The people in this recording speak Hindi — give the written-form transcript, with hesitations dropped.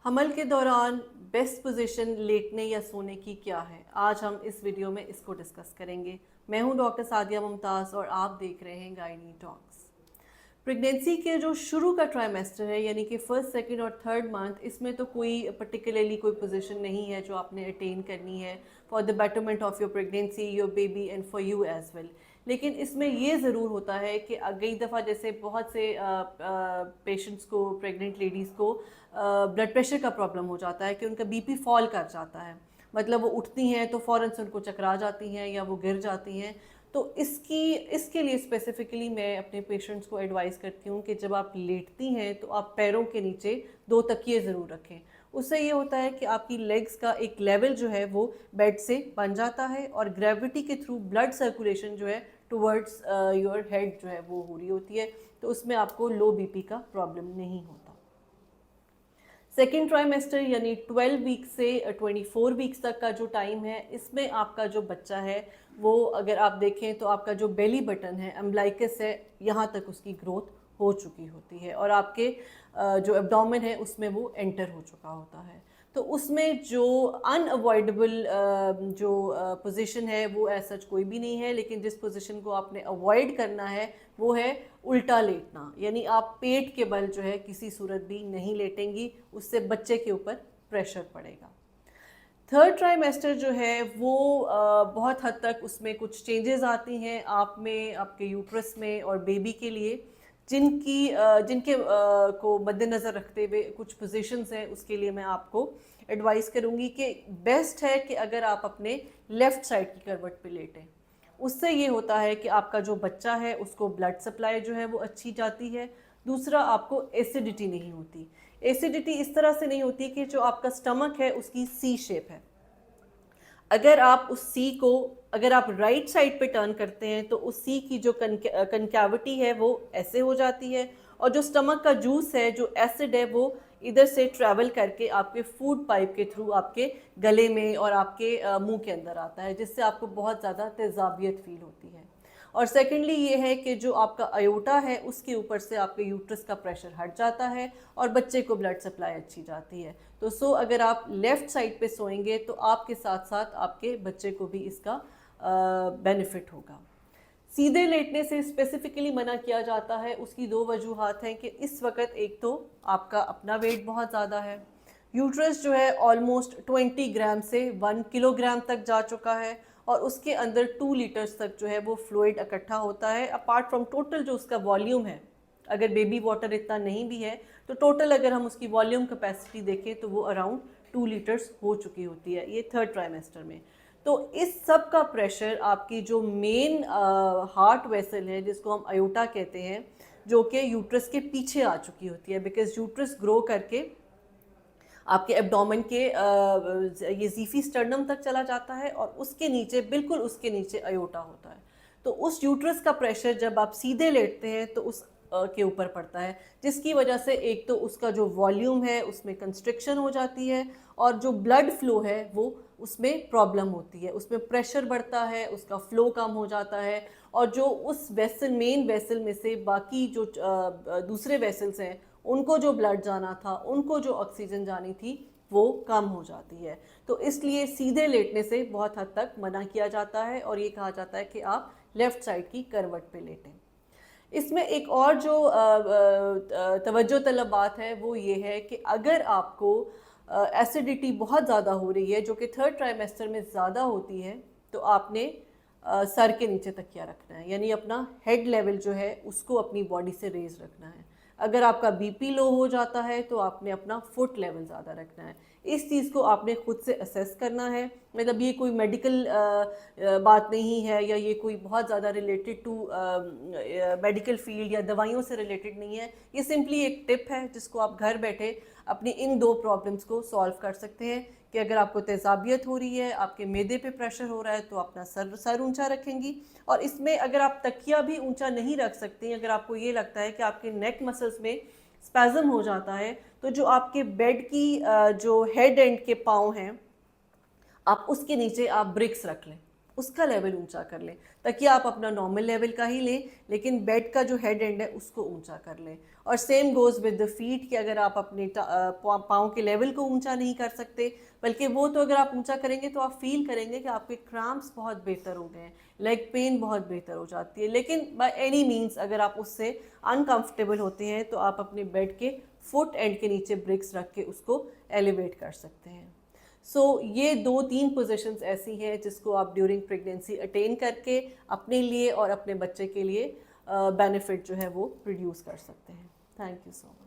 हमल के दौरान बेस्ट पोजीशन लेटने या सोने की क्या है? आज हम इस वीडियो में इसको डिस्कस करेंगे। मैं हूं डॉक्टर सादिया मुमताज़ और आप देख रहे हैं गायनी टॉक्स। प्रेगनेंसी के जो शुरू का ट्राइमेस्टर है यानी कि फर्स्ट, सेकंड और थर्ड मंथ, इसमें तो कोई पर्टिकुलरली कोई पोजीशन नहीं है जो आपने अटेन करनी है for the betterment of your pregnancy, your baby and for you as well. लेकिन इसमें ये ज़रूर होता है कि कई दफ़ा जैसे बहुत से पेशेंट्स को, प्रेग्नेंट लेडीज़ को ब्लड प्रेशर का प्रॉब्लम हो जाता है कि उनका बीपी फॉल कर जाता है। मतलब वो उठती हैं तो फ़ौरन से उनको चकरा जाती हैं या वो गिर जाती हैं। तो इसके लिए स्पेसिफ़िकली मैं अपने पेशेंट्स को एडवाइस करती हूँ कि जब आप लेटती हैं तो आप पैरों के नीचे 2 तकिए ज़रूर रखें। उससे ये होता है कि आपकी लेग्स का एक लेवल जो है वो बेड से बन जाता है और ग्रेविटी के थ्रू ब्लड सर्कुलेशन जो है टुवर्ड्स योर हेड जो है वो हो रही होती है। तो उसमें आपको लो बीपी का प्रॉब्लम नहीं होता। सेकेंड ट्राइमेस्टर यानी 12 वीक से 24 वीक्स तक का जो टाइम है, इसमें आपका जो बच्चा है वो, अगर आप देखें तो आपका जो बेली बटन है, अम्बलाइकस है, यहाँ तक उसकी ग्रोथ हो चुकी होती है और आपके जो एब्डोमेन है उसमें वो एंटर हो चुका होता है। तो उसमें जो अनअवॉइडेबल जो पोजीशन है वो ऐसा सच कोई भी नहीं है, लेकिन जिस पोजीशन को आपने अवॉइड करना है वो है उल्टा लेटना। यानी आप पेट के बल जो है किसी सूरत भी नहीं लेटेंगी, उससे बच्चे के ऊपर प्रेशर पड़ेगा। थर्ड ट्राइमेस्टर जो है वो बहुत हद तक उसमें कुछ चेंजेस आती हैं आप में, आपके यूट्रस में और बेबी के लिए, जिनके को मद्देनज़र रखते हुए कुछ पोजीशंस हैं। उसके लिए मैं आपको एडवाइस करूँगी कि बेस्ट है कि अगर आप अपने लेफ़्ट साइड की करवट पे लेटें। उससे ये होता है कि आपका जो बच्चा है उसको ब्लड सप्लाई जो है वो अच्छी जाती है। दूसरा, आपको एसिडिटी नहीं होती। एसिडिटी इस तरह से नहीं होती कि जो आपका स्टमक है उसकी सी शेप है। अगर आप उस सी को, अगर आप राइट साइड पे टर्न करते हैं तो उस सी की जो कनकैविटी है वो ऐसे हो जाती है और जो स्टमक का जूस है, जो एसिड है, वो इधर से ट्रैवल करके आपके फूड पाइप के थ्रू आपके गले में और आपके मुंह के अंदर आता है, जिससे आपको बहुत ज़्यादा तेजाबियत फील होती है। और सेकेंडली ये है कि जो आपका अयोटा है उसके ऊपर से आपके यूट्रस का प्रेशर हट जाता है और बच्चे को ब्लड सप्लाई अच्छी जाती है। तो अगर आप लेफ़्ट साइड पे सोएंगे तो आपके साथ साथ आपके बच्चे को भी इसका बेनिफिट होगा। सीधे लेटने से स्पेसिफिकली मना किया जाता है, उसकी 2 वजूहात हैं कि इस वक्त एक तो आपका अपना वेट बहुत ज़्यादा है, यूट्रस जो है ऑलमोस्ट 20 ग्राम से 1 किलोग्राम तक जा चुका है और उसके अंदर 2 लीटर्स तक जो है वो फ्लूइड इकट्ठा होता है, अपार्ट फ्रॉम टोटल जो उसका वॉल्यूम है। अगर बेबी वाटर इतना नहीं भी है तो टोटल अगर हम उसकी वॉल्यूम कैपेसिटी देखें तो वो अराउंड 2 लीटर्स हो चुकी होती है, ये थर्ड ट्राइमेस्टर में। तो इस सब का प्रेशर आपकी जो मेन हार्ट वेसल है, जिसको हम अयोटा कहते हैं, जो कि यूट्रस के पीछे आ चुकी होती है, बिकॉज यूट्रस ग्रो करके आपके एब्डोमेन के ये ज़ीफी स्टर्नम तक चला जाता है और उसके नीचे, बिल्कुल उसके नीचे अयोटा होता है। तो उस यूट्रस का प्रेशर जब आप सीधे लेटते हैं तो उस के ऊपर पड़ता है, जिसकी वजह से एक तो उसका जो वॉल्यूम है उसमें कंस्ट्रिक्शन हो जाती है और जो ब्लड फ्लो है वो उसमें प्रॉब्लम होती है, उसमें प्रेशर बढ़ता है, उसका फ्लो कम हो जाता है और जो उस वेसल, मेन वेसल में से बाकी जो दूसरे वेसल्स हैं उनको जो ब्लड जाना था, उनको जो ऑक्सीजन जानी थी, वो कम हो जाती है। तो इसलिए सीधे लेटने से बहुत हद तक मना किया जाता है और ये कहा जाता है कि आप लेफ़्ट साइड की करवट पे लेटें। इसमें एक और जो तवज्जो तलब बात है वो ये है कि अगर आपको एसिडिटी बहुत ज़्यादा हो रही है, जो कि थर्ड ट्राइमेस्टर में ज़्यादा होती है, तो आपने सर के नीचे तकिया रखना है, यानी अपना हेड लेवल जो है उसको अपनी बॉडी से रेज रखना है। अगर आपका बीपी लो हो जाता है तो आपने अपना फुट लेवल ज़्यादा रखना है। इस चीज़ को आपने खुद से असेस करना है। मतलब ये कोई मेडिकल बात नहीं है या ये कोई बहुत ज़्यादा रिलेटेड टू मेडिकल फील्ड या दवाइयों से रिलेटेड नहीं है। ये सिंपली एक टिप है जिसको आप घर बैठे अपनी इन 2 प्रॉब्लम्स को सॉल्व कर सकते हैं कि अगर आपको तेज़ाबियत हो रही है, आपके मैदे पे प्रेशर हो रहा है, तो अपना सर ऊंचा रखेंगी। और इसमें अगर आप तकिया भी ऊंचा नहीं रख सकती, अगर आपको ये लगता है कि आपके नेक मसल्स में स्पैज़म हो जाता है, तो जो आपके बेड की जो हेड एंड के पाँव हैं, आप उसके नीचे आप ब्रिक्स रख लें। उसका लेवल ऊंचा कर लें। ताकि आप अपना नॉर्मल लेवल का ही लें, लेकिन बेड का जो हेड एंड है उसको ऊंचा कर लें। और same goes with the feet कि अगर आप अपने पाँव के लेवल को ऊंचा नहीं कर सकते, बल्कि वो तो अगर आप ऊंचा करेंगे तो आप फील करेंगे कि आपके क्रैम्प्स बहुत बेहतर हो गए हैं, लेग पेन बहुत बेहतर हो जाती है। लेकिन बाय एनी मीन्स अगर आप उससे अनकंफर्टेबल होते हैं तो आप अपने बेड के फुट एंड के नीचे ब्रिक्स रख के उसको एलिवेट कर सकते हैं। ये 2-3 पोजीशंस ऐसी हैं जिसको आप ड्यूरिंग प्रेगनेंसी अटेन करके अपने लिए और अपने बच्चे के लिए बेनिफिट जो है वो प्रोड्यूस कर सकते हैं। Thank you so much.